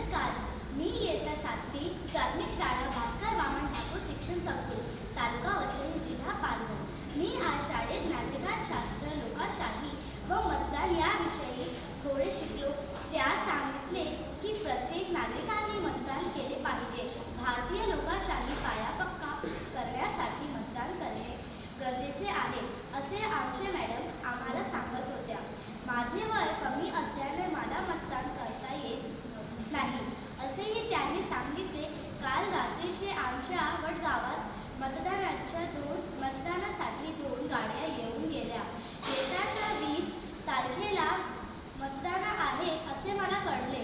नमस्कार, मी इयत्ता 7वी प्राथमिक शाळा भास्कर वामन ठाकूर शिक्षण संकुल तालुका वसई जिल्हा पालघर। मी आज शाळेत नागरिकशास्त्र, लोकशाही व मतदान याविषयी थोडे शिकलो। त्यात सांगितले की प्रत्येक नागरिकांनी मतदान केले पाहिजे। भारतीय लोकशाही पाया पक्का करण्यासाठी मतदान करणे गरजेचे आहे असे आमचे मॅडम आम्हाला सांगत होत्या। माझे वय कमी असल्याने मला मतदान करता येत नाही असेही त्यांनी सांगितले। काल रात्रीचे आमच्या वडगावात मतदानासाठी दोन गाड्या येऊन गेल्या। येत्या 20 तारखेला मतदान आहे असे मला कळले।